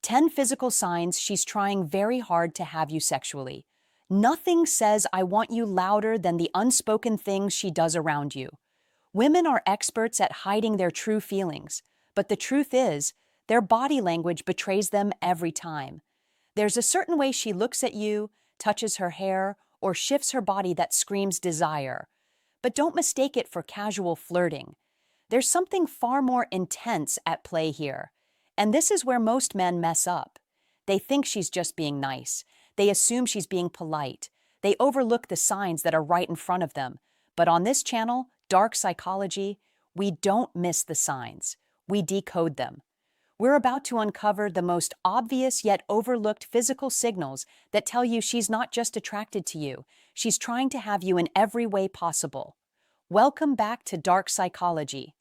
10 physical signs she's trying very hard to have you sexually. Nothing says I want you louder than the unspoken things she does around you. Women are experts at hiding their true feelings, but the truth is, their body language betrays them every time. There's a certain way she looks at you, touches her hair, or shifts her body that screams desire. But don't mistake it for casual flirting. There's something far more intense at play here. And this is where most men mess up. They think she's just being nice. They assume she's being polite. They overlook the signs that are right in front of them. But on this channel, Dark Psychology, we don't miss the signs. We decode them. We're about to uncover the most obvious yet overlooked physical signals that tell you she's not just attracted to you, she's trying to have you in every way possible. Welcome back to Dark Psychology.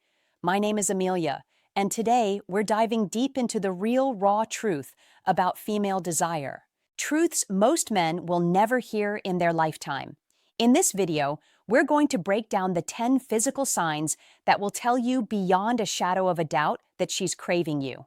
My name is Amelia, and today we're diving deep into the real, raw truth about female desire. Truths most men will never hear in their lifetime. In this video, we're going to break down the 10 physical signs that will tell you beyond a shadow of a doubt that she's craving you.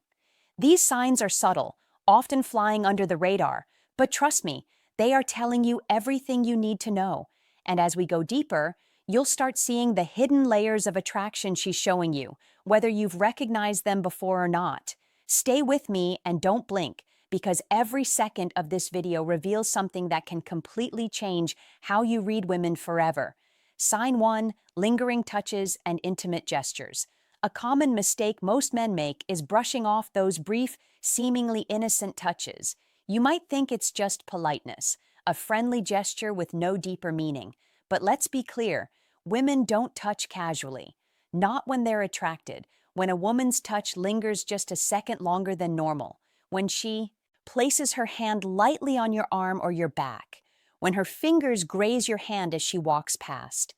These signs are subtle, often flying under the radar, but trust me, they are telling you everything you need to know. And as we go deeper, you'll start seeing the hidden layers of attraction she's showing you, whether you've recognized them before or not. Stay with me and don't blink, because every second of this video reveals something that can completely change how you read women forever. Sign 1, lingering touches and intimate gestures. A common mistake most men make is brushing off those brief, seemingly innocent touches. You might think it's just politeness, a friendly gesture with no deeper meaning. But let's be clear, women don't touch casually. Not when they're attracted, when a woman's touch lingers just a second longer than normal, when she places her hand lightly on your arm or your back, when her fingers graze your hand as she walks past.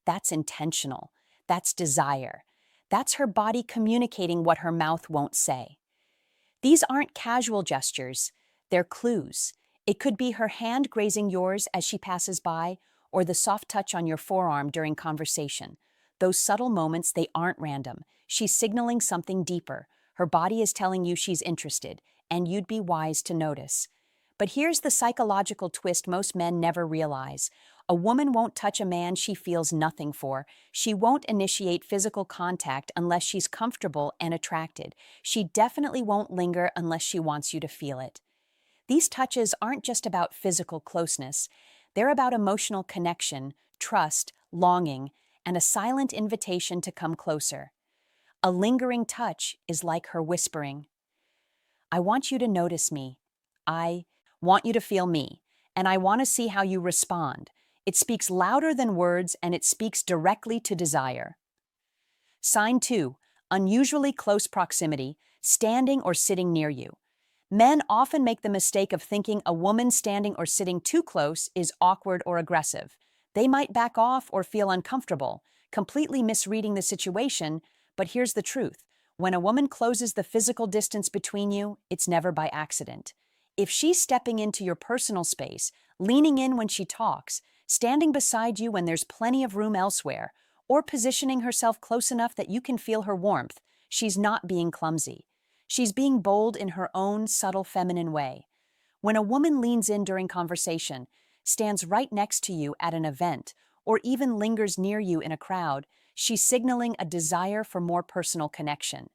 That's intentional. That's desire. That's her body communicating what her mouth won't say. These aren't casual gestures, they're clues. It could be her hand grazing yours as she passes by, or the soft touch on your forearm during conversation. Those subtle moments, they aren't random. She's signaling something deeper. Her body is telling you she's interested, and you'd be wise to notice. But here's the psychological twist most men never realize. A woman won't touch a man she feels nothing for. She won't initiate physical contact unless she's comfortable and attracted. She definitely won't linger unless she wants you to feel it. These touches aren't just about physical closeness. They're about emotional connection, trust, longing, and a silent invitation to come closer. A lingering touch is like her whispering, I want you to notice me. I want you to feel me, and I want to see how you respond. It speaks louder than words, and it speaks directly to desire. Sign 2, unusually close proximity, standing or sitting near you. Men often make the mistake of thinking a woman standing or sitting too close is awkward or aggressive. They might back off or feel uncomfortable, completely misreading the situation, but here's the truth. When a woman closes the physical distance between you, it's never by accident. If she's stepping into your personal space, leaning in when she talks, standing beside you when there's plenty of room elsewhere, or positioning herself close enough that you can feel her warmth, she's not being clumsy. She's being bold in her own subtle feminine way. When a woman leans in during conversation, stands right next to you at an event, or even lingers near you in a crowd, she's signaling a desire for more personal connection.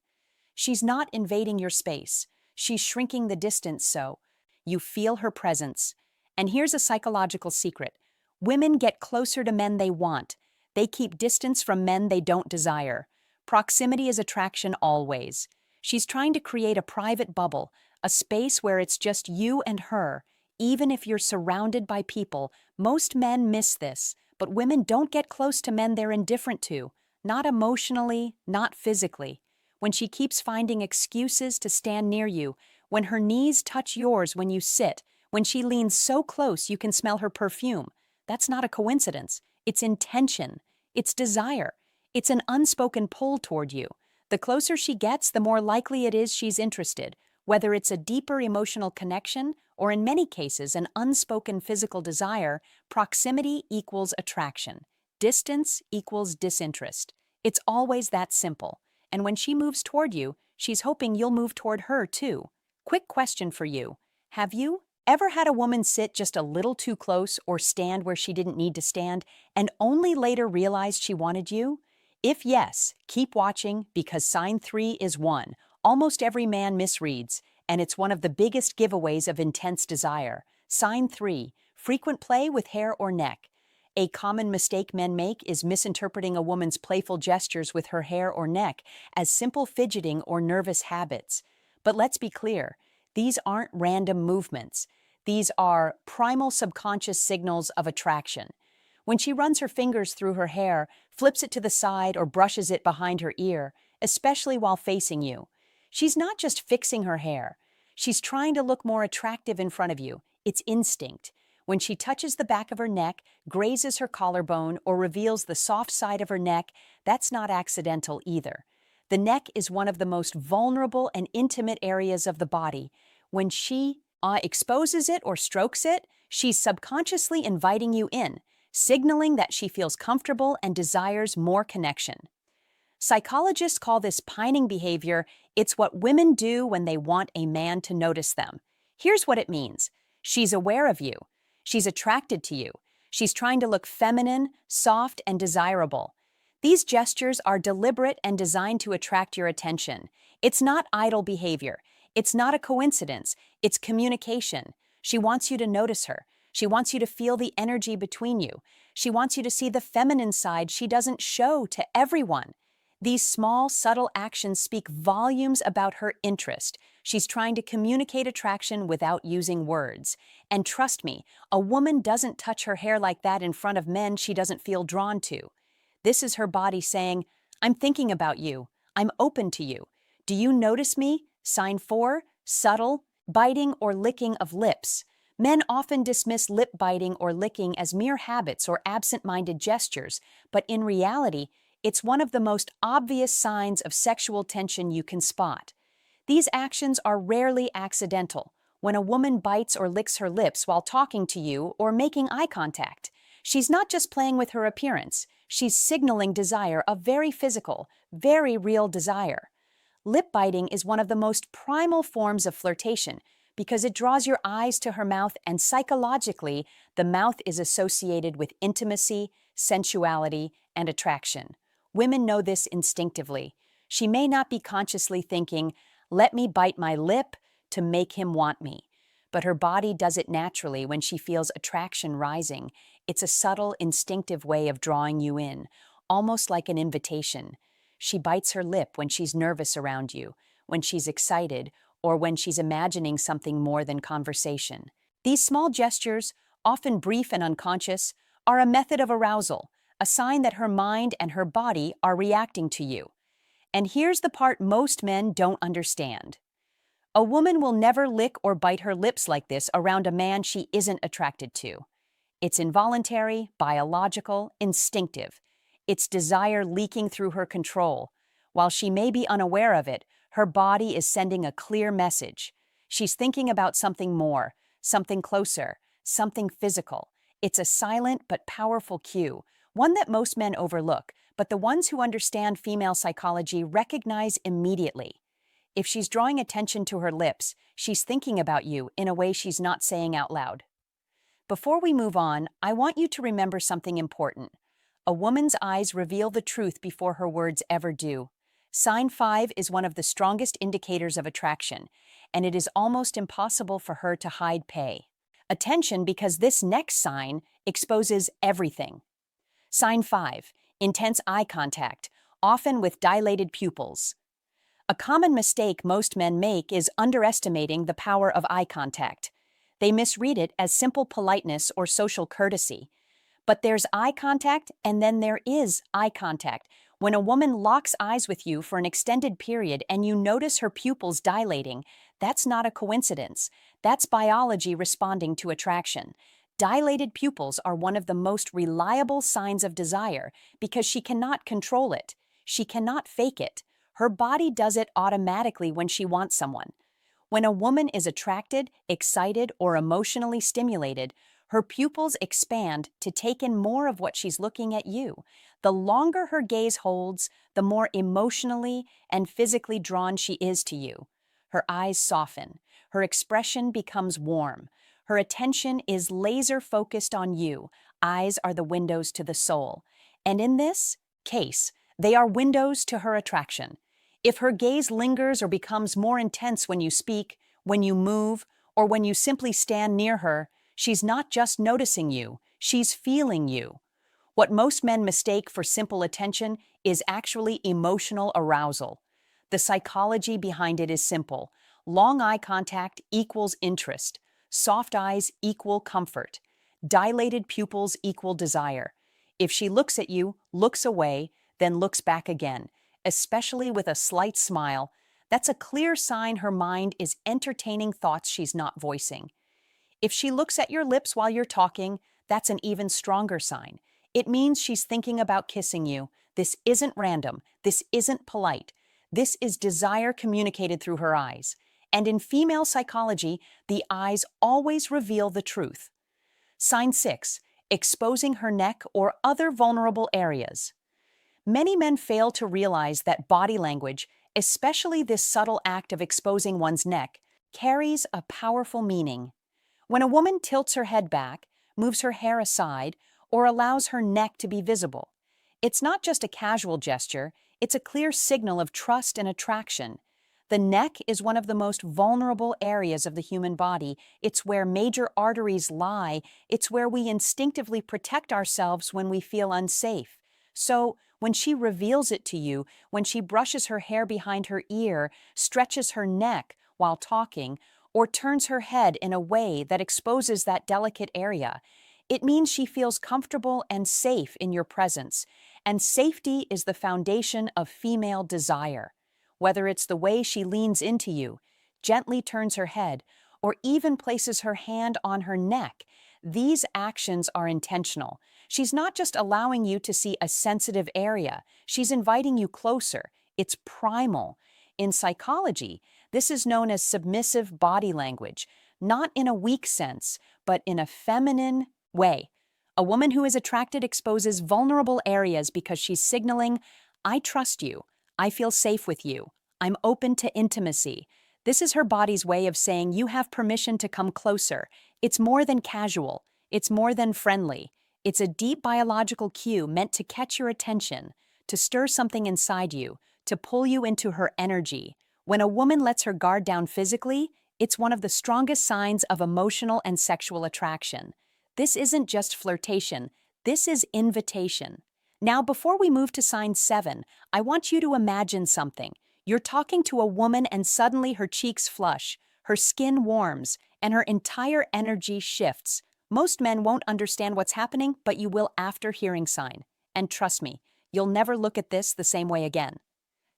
She's not invading your space. She's shrinking the distance so you feel her presence. And here's a psychological secret. Women get closer to men they want. They keep distance from men they don't desire. Proximity is attraction always. She's trying to create a private bubble, a space where it's just you and her. Even if you're surrounded by people, most men miss this. But women don't get close to men they're indifferent to. Not emotionally, not physically. When she keeps finding excuses to stand near you, when her knees touch yours when you sit, when she leans so close you can smell her perfume, that's not a coincidence. It's intention. It's desire. It's an unspoken pull toward you. The closer she gets, the more likely it is she's interested, whether it's a deeper emotional connection or in many cases an unspoken physical desire. Proximity equals attraction. Distance equals disinterest. It's always that simple. And when she moves toward you, she's hoping you'll move toward her too. Quick question for you. Have you ever had a woman sit just a little too close or stand where she didn't need to stand and only later realized she wanted you? If yes, keep watching because sign 3 is one. Almost every man misreads, and it's one of the biggest giveaways of intense desire. Sign 3, frequent play with hair or neck. A common mistake men make is misinterpreting a woman's playful gestures with her hair or neck as simple fidgeting or nervous habits. But let's be clear, these aren't random movements. These are primal subconscious signals of attraction. When she runs her fingers through her hair, flips it to the side, or brushes it behind her ear, especially while facing you, she's not just fixing her hair. She's trying to look more attractive in front of you. It's instinct. When she touches the back of her neck, grazes her collarbone, or reveals the soft side of her neck, that's not accidental either. The neck is one of the most vulnerable and intimate areas of the body. When she exposes it or strokes it, she's subconsciously inviting you in, signaling that she feels comfortable and desires more connection. Psychologists call this pining behavior. It's what women do when they want a man to notice them. Here's what it means. She's aware of you. She's attracted to you. She's trying to look feminine, soft, and desirable. These gestures are deliberate and designed to attract your attention. It's not idle behavior. It's not a coincidence. It's communication. She wants you to notice her. She wants you to feel the energy between you. She wants you to see the feminine side she doesn't show to everyone. These small, subtle actions speak volumes about her interest. She's trying to communicate attraction without using words. And trust me, a woman doesn't touch her hair like that in front of men she doesn't feel drawn to. This is her body saying, I'm thinking about you. I'm open to you. Do you notice me? Sign 4, subtle, biting or licking of lips. Men often dismiss lip biting or licking as mere habits or absent-minded gestures, but in reality, it's one of the most obvious signs of sexual tension you can spot. These actions are rarely accidental. When a woman bites or licks her lips while talking to you or making eye contact, she's not just playing with her appearance. She's signaling desire, a very physical, very real desire. Lip biting is one of the most primal forms of flirtation because it draws your eyes to her mouth, and psychologically, the mouth is associated with intimacy, sensuality, and attraction. Women know this instinctively. She may not be consciously thinking, let me bite my lip to make him want me. But her body does it naturally when she feels attraction rising. It's a subtle, instinctive way of drawing you in, almost like an invitation. She bites her lip when she's nervous around you, when she's excited, or when she's imagining something more than conversation. These small gestures, often brief and unconscious, are a method of arousal, a sign that her mind and her body are reacting to you. And here's the part most men don't understand. A woman will never lick or bite her lips like this around a man she isn't attracted to. It's involuntary, biological, instinctive. It's desire leaking through her control. While she may be unaware of it, her body is sending a clear message. She's thinking about something more, something closer, something physical. It's a silent but powerful cue, one that most men overlook, but the ones who understand female psychology recognize immediately. If she's drawing attention to her lips, she's thinking about you in a way she's not saying out loud. Before we move on, I want you to remember something important. A woman's eyes reveal the truth before her words ever do. Sign 5 is one of the strongest indicators of attraction, and it is almost impossible for her to hide attention because this next sign exposes everything. Sign 5, intense eye contact, often with dilated pupils. A common mistake most men make is underestimating the power of eye contact. They misread it as simple politeness or social courtesy. But there's eye contact, and then there is eye contact. When a woman locks eyes with you for an extended period and you notice her pupils dilating, that's not a coincidence. That's biology responding to attraction. Dilated pupils are one of the most reliable signs of desire because she cannot control it. She cannot fake it. Her body does it automatically when she wants someone. When a woman is attracted, excited, or emotionally stimulated, her pupils expand to take in more of what she's looking at you. The longer her gaze holds, the more emotionally and physically drawn she is to you. Her eyes soften. Her expression becomes warm. Her attention is laser focused on you. Eyes are the windows to the soul. And in this case, they are windows to her attraction. If her gaze lingers or becomes more intense when you speak, when you move, or when you simply stand near her, she's not just noticing you, she's feeling you. What most men mistake for simple attention is actually emotional arousal. The psychology behind it is simple. Long eye contact equals interest. Soft eyes equal comfort. Dilated pupils equal desire. If she looks at you, looks away, then looks back again, especially with a slight smile, that's a clear sign her mind is entertaining thoughts she's not voicing. If she looks at your lips while you're talking, that's an even stronger sign. It means she's thinking about kissing you. This isn't random. This isn't polite. This is desire communicated through her eyes. And in female psychology, the eyes always reveal the truth. Sign 6. Exposing her neck or other vulnerable areas. Many men fail to realize that body language, especially this subtle act of exposing one's neck, carries a powerful meaning. When a woman tilts her head back, moves her hair aside, or allows her neck to be visible, it's not just a casual gesture, it's a clear signal of trust and attraction. The neck is one of the most vulnerable areas of the human body. It's where major arteries lie. It's where we instinctively protect ourselves when we feel unsafe. So, when she reveals it to you, when she brushes her hair behind her ear, stretches her neck while talking, or turns her head in a way that exposes that delicate area, it means she feels comfortable and safe in your presence. And safety is the foundation of female desire. Whether it's the way she leans into you, gently turns her head, or even places her hand on her neck, these actions are intentional. She's not just allowing you to see a sensitive area, she's inviting you closer. It's primal. In psychology, this is known as submissive body language, not in a weak sense, but in a feminine way. A woman who is attracted exposes vulnerable areas because she's signaling, I trust you, I feel safe with you, I'm open to intimacy. This is her body's way of saying you have permission to come closer. It's more than casual, it's more than friendly. It's a deep biological cue meant to catch your attention, to stir something inside you, to pull you into her energy. When a woman lets her guard down physically, it's one of the strongest signs of emotional and sexual attraction. This isn't just flirtation, this is invitation. Now, before we move to sign 7, I want you to imagine something. You're talking to a woman and suddenly her cheeks flush, her skin warms, and her entire energy shifts. Most men won't understand what's happening, but you will after hearing sign. And trust me, you'll never look at this the same way again.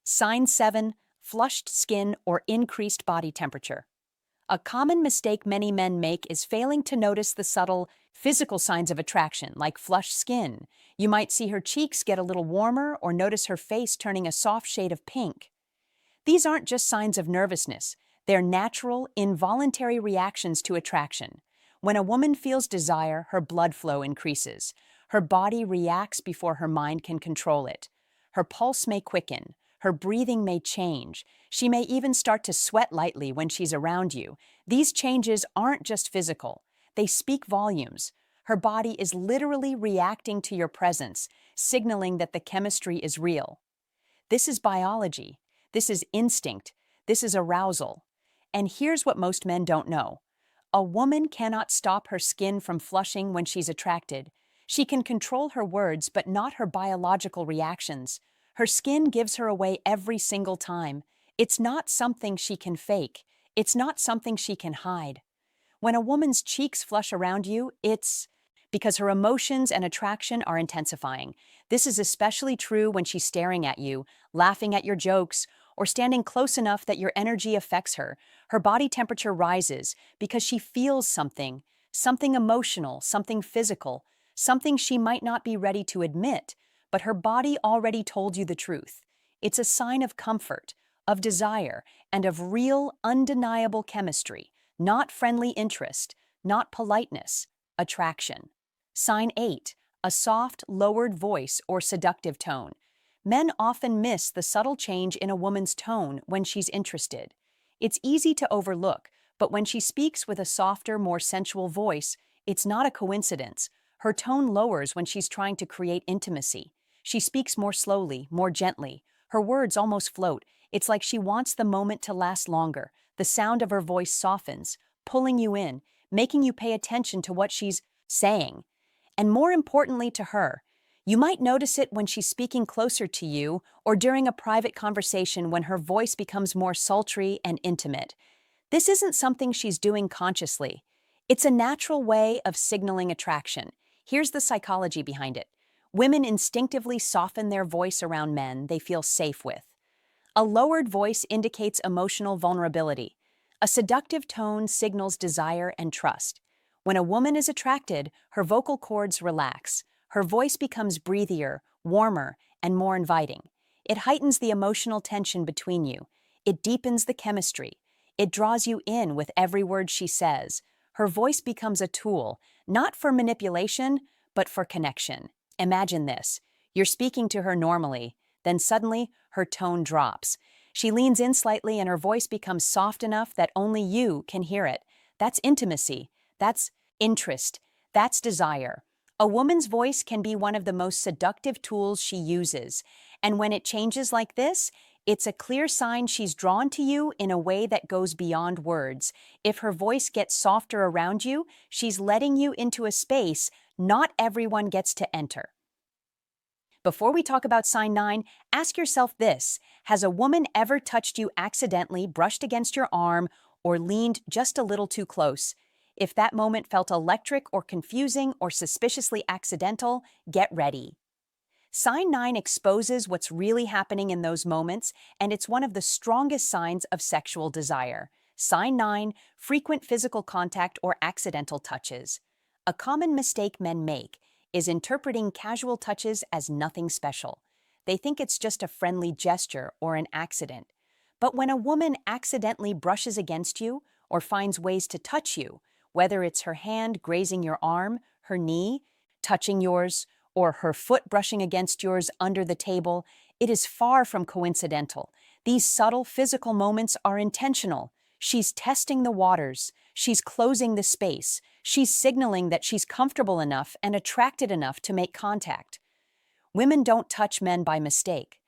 Sign 7, flushed skin or increased body temperature. A common mistake many men make is failing to notice the subtle physical signs of attraction, like flushed skin. You might see her cheeks get a little warmer or notice her face turning a soft shade of pink. These aren't just signs of nervousness. They're natural, involuntary reactions to attraction. When a woman feels desire, her blood flow increases. Her body reacts before her mind can control it. Her pulse may quicken. Her breathing may change. She may even start to sweat lightly when she's around you. These changes aren't just physical. They speak volumes. Her body is literally reacting to your presence, signaling that the chemistry is real. This is biology. This is instinct. This is arousal. And here's what most men don't know. A woman cannot stop her skin from flushing when she's attracted. She can control her words, but not her biological reactions. Her skin gives her away every single time. It's not something she can fake. It's not something she can hide. When a woman's cheeks flush around you, it's because her emotions and attraction are intensifying. This is especially true when she's staring at you, laughing at your jokes, or standing close enough that your energy affects her. Her body temperature rises because she feels something emotional, something physical, something she might not be ready to admit, but her body already told you the truth. It's a sign of comfort, of desire, and of real, undeniable chemistry, not friendly interest, not politeness, attraction. Sign 8, a soft, lowered voice or seductive tone. Men often miss the subtle change in a woman's tone when she's interested. It's easy to overlook, But when she speaks with a softer, more sensual voice, it's not a coincidence. Her tone lowers when she's trying to create intimacy. She speaks more slowly, more gently. Her words almost float. It's like she wants the moment to last longer. The sound of her voice softens, pulling you in, making you pay attention to what she's saying. And more importantly to her, you might notice it when she's speaking closer to you or during a private conversation when her voice becomes more sultry and intimate. This isn't something she's doing consciously. It's a natural way of signaling attraction. Here's the psychology behind it. Women instinctively soften their voice around men they feel safe with. A lowered voice indicates emotional vulnerability. A seductive tone signals desire and trust. When a woman is attracted, her vocal cords relax. Her voice becomes breathier, warmer, and more inviting. It heightens the emotional tension between you. It deepens the chemistry. It draws you in with every word she says. Her voice becomes a tool, not for manipulation, but for connection. Imagine this. You're speaking to her normally, then suddenly her tone drops. She leans in slightly and her voice becomes soft enough that only you can hear it. That's intimacy. That's interest. That's desire. A woman's voice can be one of the most seductive tools she uses. And when it changes like this, it's a clear sign she's drawn to you in a way that goes beyond words. If her voice gets softer around you, she's letting you into a space not everyone gets to enter. Before we talk about sign 9, ask yourself this. Has a woman ever touched you accidentally, brushed against your arm, or leaned just a little too close? If that moment felt electric or confusing or suspiciously accidental, get ready. Sign 9 exposes what's really happening in those moments, and it's one of the strongest signs of sexual desire. Sign 9, frequent physical contact or accidental touches. A common mistake men make is interpreting casual touches as nothing special. They think it's just a friendly gesture or an accident. But when a woman accidentally brushes against you or finds ways to touch you, whether it's her hand grazing your arm, her knee touching yours, or her foot brushing against yours under the table, it is far from coincidental. These subtle physical moments are intentional. She's testing the waters. She's closing the space. She's signaling that she's comfortable enough and attracted enough to make contact. Women don't touch men by mistake.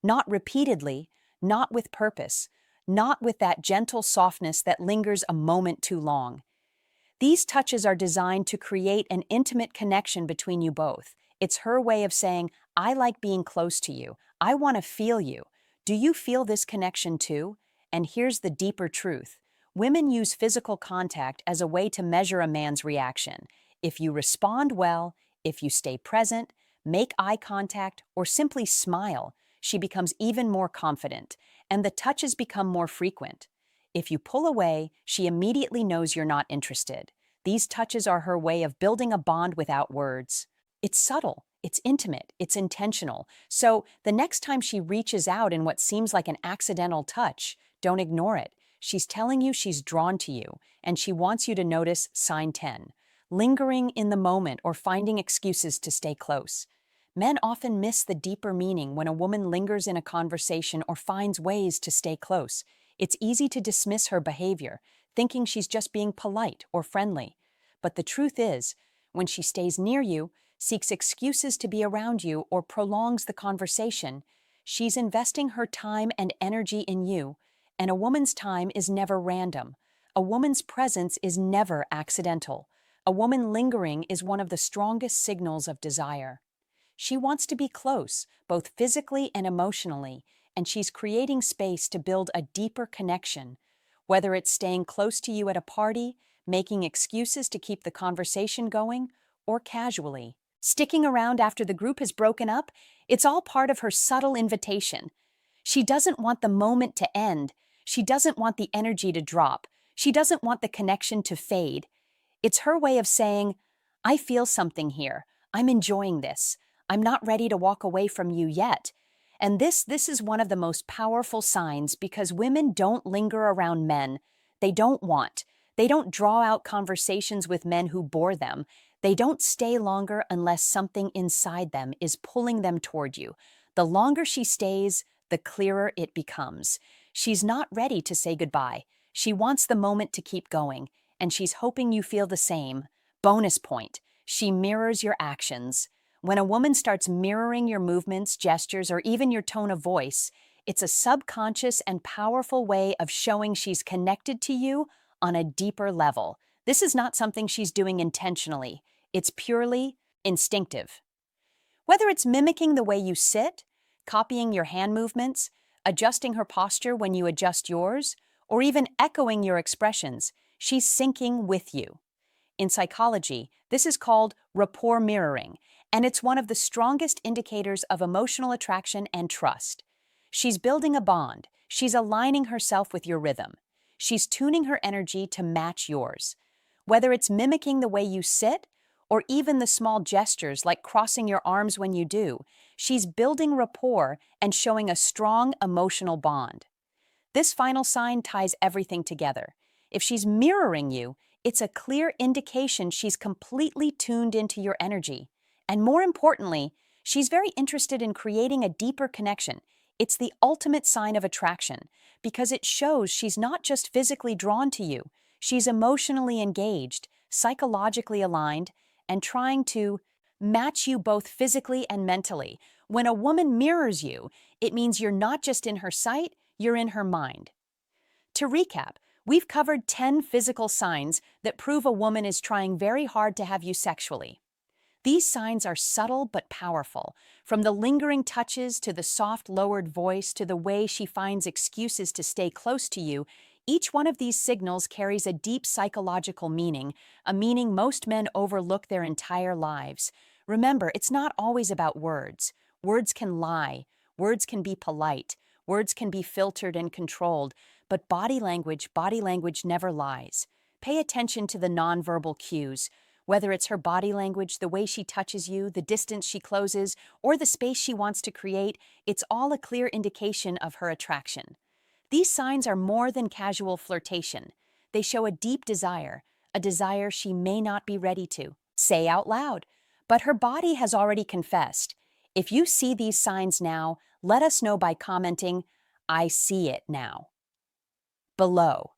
Not repeatedly, not with purpose, not with that gentle softness that lingers a moment too long. These touches are designed to create an intimate connection between you both. It's her way of saying, I like being close to you. I want to feel you. Do you feel this connection too? And here's the deeper truth. Women use physical contact as a way to measure a man's reaction. If you respond well, if you stay present, make eye contact, or simply smile, she becomes even more confident, and the touches become more frequent. If you pull away, she immediately knows you're not interested. These touches are her way of building a bond without words. It's subtle, it's intimate, it's intentional. So the next time she reaches out in what seems like an accidental touch, don't ignore it. She's telling you she's drawn to you, and she wants you to notice sign 10, lingering in the moment or finding excuses to stay close. Men often miss the deeper meaning when a woman lingers in a conversation or finds ways to stay close. It's easy to dismiss her behavior, thinking she's just being polite or friendly. But the truth is, when she stays near you, seeks excuses to be around you, or prolongs the conversation, she's investing her time and energy in you, and a woman's time is never random. A woman's presence is never accidental. A woman lingering is one of the strongest signals of desire. She wants to be close, both physically and emotionally, and she's creating space to build a deeper connection. Whether it's staying close to you at a party, making excuses to keep the conversation going, or casually sticking around after the group has broken up, it's all part of her subtle invitation. She doesn't want the moment to end. She doesn't want the energy to drop. She doesn't want the connection to fade. It's her way of saying, I feel something here. I'm enjoying this. I'm not ready to walk away from you yet. And this is one of the most powerful signs, because women don't linger around men they don't want. They don't draw out conversations with men who bore them. They don't stay longer unless something inside them is pulling them toward you. The longer she stays, the clearer it becomes. She's not ready to say goodbye. She wants the moment to keep going, and she's hoping you feel the same. Bonus point, she mirrors your actions. When a woman starts mirroring your movements, gestures, or even your tone of voice, it's a subconscious and powerful way of showing she's connected to you on a deeper level. This is not something she's doing intentionally. It's purely instinctive. Whether it's mimicking the way you sit, copying your hand movements, adjusting her posture when you adjust yours, or even echoing your expressions, she's syncing with you. In psychology, this is called rapport mirroring, and it's one of the strongest indicators of emotional attraction and trust. She's building a bond. She's aligning herself with your rhythm. She's tuning her energy to match yours. Whether it's mimicking the way you sit, or even the small gestures like crossing your arms when you do, she's building rapport and showing a strong emotional bond. This final sign ties everything together. If she's mirroring you, it's a clear indication she's completely tuned into your energy. And more importantly, she's very interested in creating a deeper connection. It's the ultimate sign of attraction because it shows she's not just physically drawn to you, she's emotionally engaged, psychologically aligned, and trying to match you both physically and mentally. When a woman mirrors you, it means you're not just in her sight, you're in her mind. To recap, we've covered 10 physical signs that prove a woman is trying very hard to have you sexually. These signs are subtle but powerful, from the lingering touches to the soft lowered voice to the way she finds excuses to stay close to you. Each one of these signals carries a deep psychological meaning, a meaning most men overlook their entire lives. Remember, it's not always about words. Words can lie, words can be polite, words can be filtered and controlled, but body language never lies. Pay attention to the nonverbal cues. Whether it's her body language, the way she touches you, the distance she closes, or the space she wants to create, it's all a clear indication of her attraction. These signs are more than casual flirtation. They show a desire she may not be ready to say out loud. But her body has already confessed. If you see these signs now, let us know by commenting, "I see it now," below.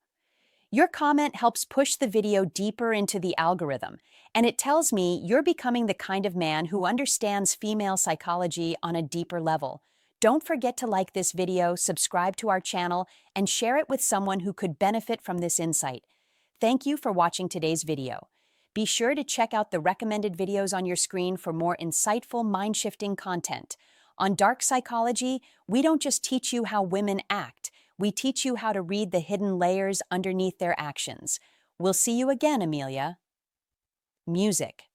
Your comment helps push the video deeper into the algorithm, and it tells me you're becoming the kind of man who understands female psychology on a deeper level. Don't forget to like this video, subscribe to our channel, and share it with someone who could benefit from this insight. Thank you for watching today's video. Be sure to check out the recommended videos on your screen for more insightful, mind-shifting content. On Dark Psychology, we don't just teach you how women act, we teach you how to read the hidden layers underneath their actions. We'll see you again, Amelia. Music.